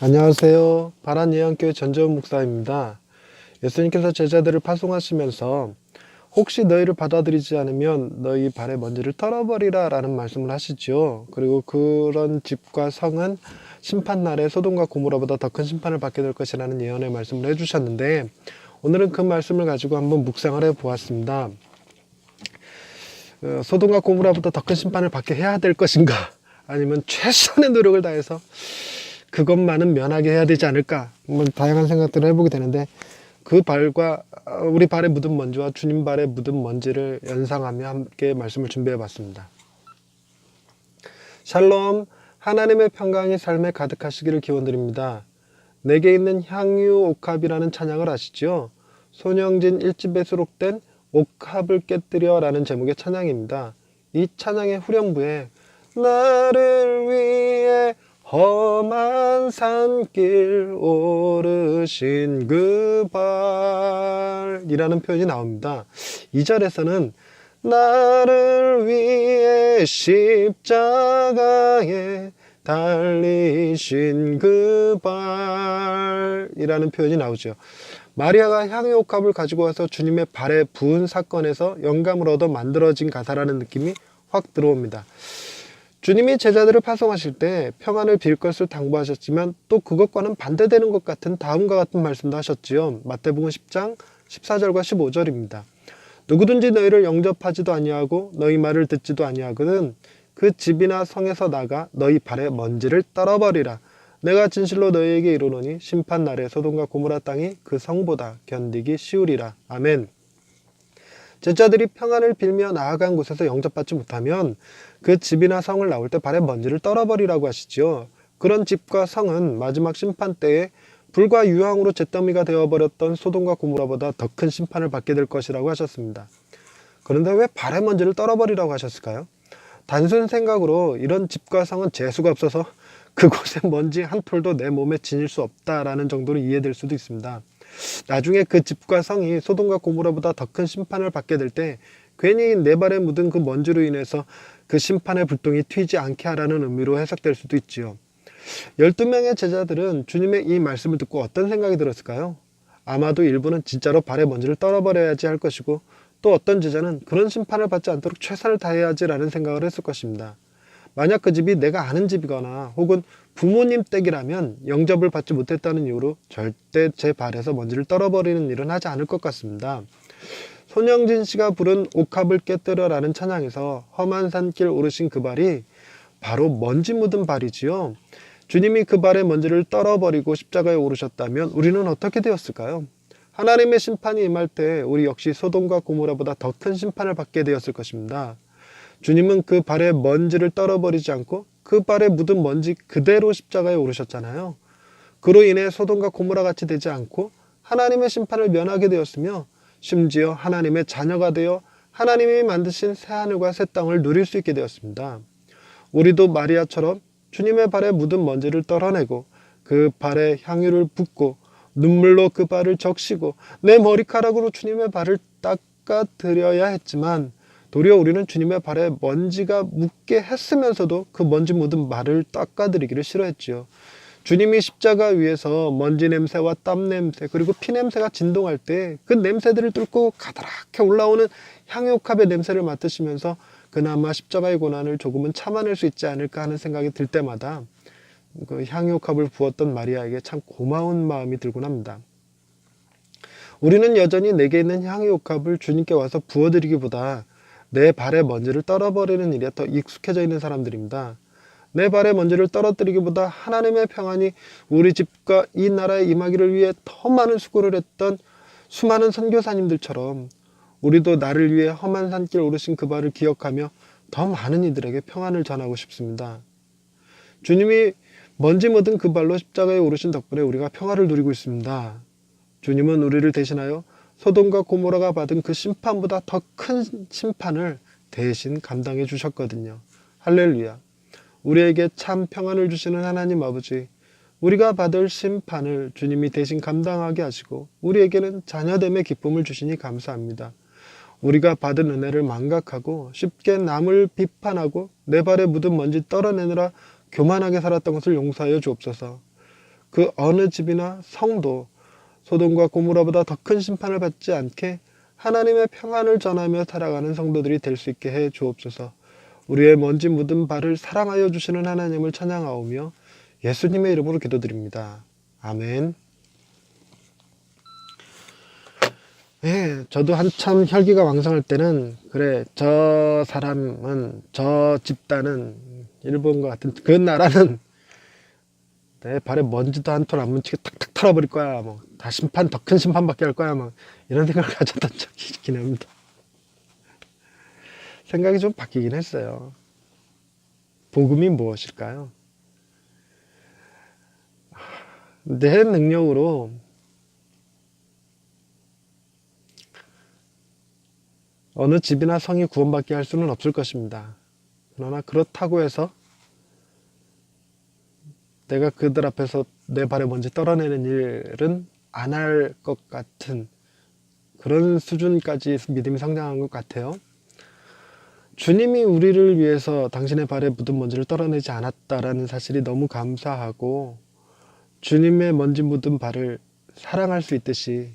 안녕하세요. 바란예언교회 전재훈 목사입니다. 예수님께서 제자들을 파송하시면서 혹시 너희를 받아들이지 않으면 너희 발의 먼지를 털어버리라 라는 말씀을 하시죠. 그리고 그런 집과 성은 심판날에 소돔과 고모라보다 더 큰 심판을 받게 될 것이라는 예언의 말씀을 해주셨는데, 오늘은 그 말씀을 가지고 한번 묵상을 해보았습니다. 소돔과 고모라보다 더 큰 심판을 받게 해야 될 것인가, 아니면 최선의 노력을 다해서 그것만은 면하게 해야 되지 않을까, 다양한 생각들을 해보게 되는데, 그 발과 우리 발에 묻은 먼지와 주님 발에 묻은 먼지를 연상하며 함께 말씀을 준비해 봤습니다. 샬롬, 하나님의 평강이 삶에 가득하시기를 기원드립니다. 내게 있는 향유 옥합이라는 찬양을 아시죠? 손영진 1집에 수록된 옥합을 깨뜨려 라는 제목의 찬양입니다. 이 찬양의 후렴부에 나를 위해 험한 산길 오르신 그 발이라는 표현이 나옵니다. 2절에서는 나를 위해 십자가에 달리신 그 발이라는 표현이 나오죠. 마리아가 향유 옥합을 가지고 와서 주님의 발에 부은 사건에서 영감을 얻어 만들어진 가사라는 느낌이 확 들어옵니다. 주님이 제자들을 파송하실 때 평안을 빌 것을 당부하셨지만 또 그것과는 반대되는 것 같은 다음과 같은 말씀도 하셨지요. 마태복음 10장 14절과 15절입니다. 누구든지 너희를 영접하지도 아니하고 너희 말을 듣지도 아니하거든 그 집이나 성에서 나가 너희 발에 먼지를 떨어버리라. 내가 진실로 너희에게 이르노니 심판날에 소돔과 고모라 땅이 그 성보다 견디기 쉬우리라. 아멘. 제자들이 평안을 빌며 나아간 곳에서 영접받지 못하면 그 집이나 성을 나올 때 발에 먼지를 떨어버리라고 하시죠. 그런 집과 성은 마지막 심판 때에 불과 유황으로 잿더미가 되어버렸던 소돔과 고모라보다 더 큰 심판을 받게 될 것이라고 하셨습니다. 그런데 왜 발에 먼지를 떨어버리라고 하셨을까요? 단순 생각으로 이런 집과 성은 재수가 없어서 그곳에 먼지 한 톨도 내 몸에 지닐 수 없다라는 정도로 이해될 수도 있습니다. 나중에 그 집과 성이 소돔과 고모라보다 더 큰 심판을 받게 될 때 괜히 내 발에 묻은 그 먼지로 인해서 그 심판의 불똥이 튀지 않게 하라는 의미로 해석될 수도 있지요. 12명의 제자들은 주님의 이 말씀을 듣고 어떤 생각이 들었을까요? 아마도 일부는 진짜로 발에 먼지를 떨어버려야지 할 것이고, 또 어떤 제자는 그런 심판을 받지 않도록 최선을 다해야지 라는 생각을 했을 것입니다. 만약 그 집이 내가 아는 집이거나 혹은 부모님 댁이라면 영접을 받지 못했다는 이유로 절대 제 발에서 먼지를 떨어버리는 일은 하지 않을 것 같습니다. 손영진 씨가 부른 옥합을 깨뜨려 라는 찬양에서 험한 산길 오르신 그 발이 바로 먼지 묻은 발이지요. 주님이 그 발의 먼지를 떨어버리고 십자가에 오르셨다면 우리는 어떻게 되었을까요? 하나님의 심판이 임할 때 우리 역시 소돔과 고모라보다 더 큰 심판을 받게 되었을 것입니다. 주님은 그 발의 먼지를 떨어버리지 않고 그 발에 묻은 먼지 그대로 십자가에 오르셨잖아요. 그로 인해 소돔과 고모라 같이 되지 않고 하나님의 심판을 면하게 되었으며, 심지어 하나님의 자녀가 되어 하나님이 만드신 새하늘과 새 땅을 누릴 수 있게 되었습니다. 우리도 마리아처럼 주님의 발에 묻은 먼지를 떨어내고 그 발에 향유를 붓고 눈물로 그 발을 적시고 내 머리카락으로 주님의 발을 닦아드려야 했지만, 도리어 우리는 주님의 발에 먼지가 묻게 했으면서도 그 먼지 묻은 발을 닦아드리기를 싫어했지요. 주님이 십자가 위에서 먼지 냄새와 땀 냄새 그리고 피 냄새가 진동할 때 그 냄새들을 뚫고 가다랗게 올라오는 향유옥합의 냄새를 맡으시면서 그나마 십자가의 고난을 조금은 참아낼 수 있지 않을까 하는 생각이 들 때마다 그 향유옥합을 부었던 마리아에게 참 고마운 마음이 들곤 합니다. 우리는 여전히 내게 있는 향유옥합을 주님께 와서 부어드리기보다 내 발에 먼지를 떨어버리는 일에 더 익숙해져 있는 사람들입니다. 내 발에 먼지를 떨어뜨리기보다 하나님의 평안이 우리 집과 이 나라에 임하기를 위해 더 많은 수고를 했던 수많은 선교사님들처럼 우리도 나를 위해 험한 산길 오르신 그 발을 기억하며 더 많은 이들에게 평안을 전하고 싶습니다. 주님이 먼지 묻은 그 발로 십자가에 오르신 덕분에 우리가 평화를 누리고 있습니다. 주님은 우리를 대신하여 소돔과 고모라가 받은 그 심판보다 더 큰 심판을 대신 감당해 주셨거든요. 할렐루야. 우리에게 참 평안을 주시는 하나님 아버지, 우리가 받을 심판을 주님이 대신 감당하게 하시고 우리에게는 자녀됨의 기쁨을 주시니 감사합니다. 우리가 받은 은혜를 망각하고 쉽게 남을 비판하고 내 발에 묻은 먼지 떨어내느라 교만하게 살았던 것을 용서하여 주옵소서. 그 어느 집이나 성도 소돔과 고모라보다 더 큰 심판을 받지 않게 하나님의 평안을 전하며 살아가는 성도들이 될 수 있게 해 주옵소서. 우리의 먼지 묻은 발을 사랑하여 주시는 하나님을 찬양하오며 예수님의 이름으로 기도드립니다. 아멘. 예, 저도 한참 혈기가 왕성할 때는 그래, 저 사람은, 저 집단은 일본과 같은 그 나라는 내 발에 먼지도 한 톨 안 묻히게 탁탁 털어버릴 거야. 뭐, 다 심판, 더 큰 심판받게 할 거야. 뭐, 이런 생각을 가졌던 적이 있긴 합니다. 생각이 좀 바뀌긴 했어요. 복음이 무엇일까요? 내 능력으로 어느 집이나 성이 구원받게 할 수는 없을 것입니다. 그러나 그렇다고 해서 내가 그들 앞에서 내 발에 먼지 떨어내는 일은 안 할 것 같은 그런 수준까지 믿음이 성장한 것 같아요. 주님이 우리를 위해서 당신의 발에 묻은 먼지를 떨어내지 않았다라는 사실이 너무 감사하고, 주님의 먼지 묻은 발을 사랑할 수 있듯이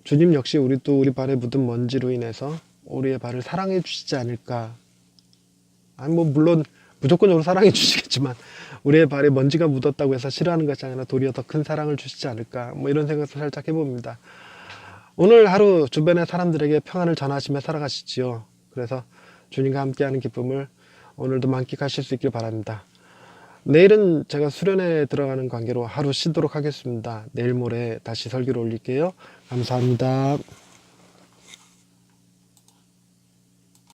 주님 역시 우리도 우리 발에 묻은 먼지로 인해서 우리의 발을 사랑해 주시지 않을까. 아니 뭐 물론 무조건적으로 사랑해 주시겠지만 우리의 발에 먼지가 묻었다고 해서 싫어하는 것이 아니라 도리어 더 큰 사랑을 주시지 않을까, 뭐 이런 생각도 살짝 해봅니다. 오늘 하루 주변의 사람들에게 평안을 전하시며 살아가시지요. 그래서 주님과 함께하는 기쁨을 오늘도 만끽하실 수 있길 바랍니다. 내일은 제가 수련회에 들어가는 관계로 하루 쉬도록 하겠습니다. 내일 모레 다시 설교를 올릴게요. 감사합니다.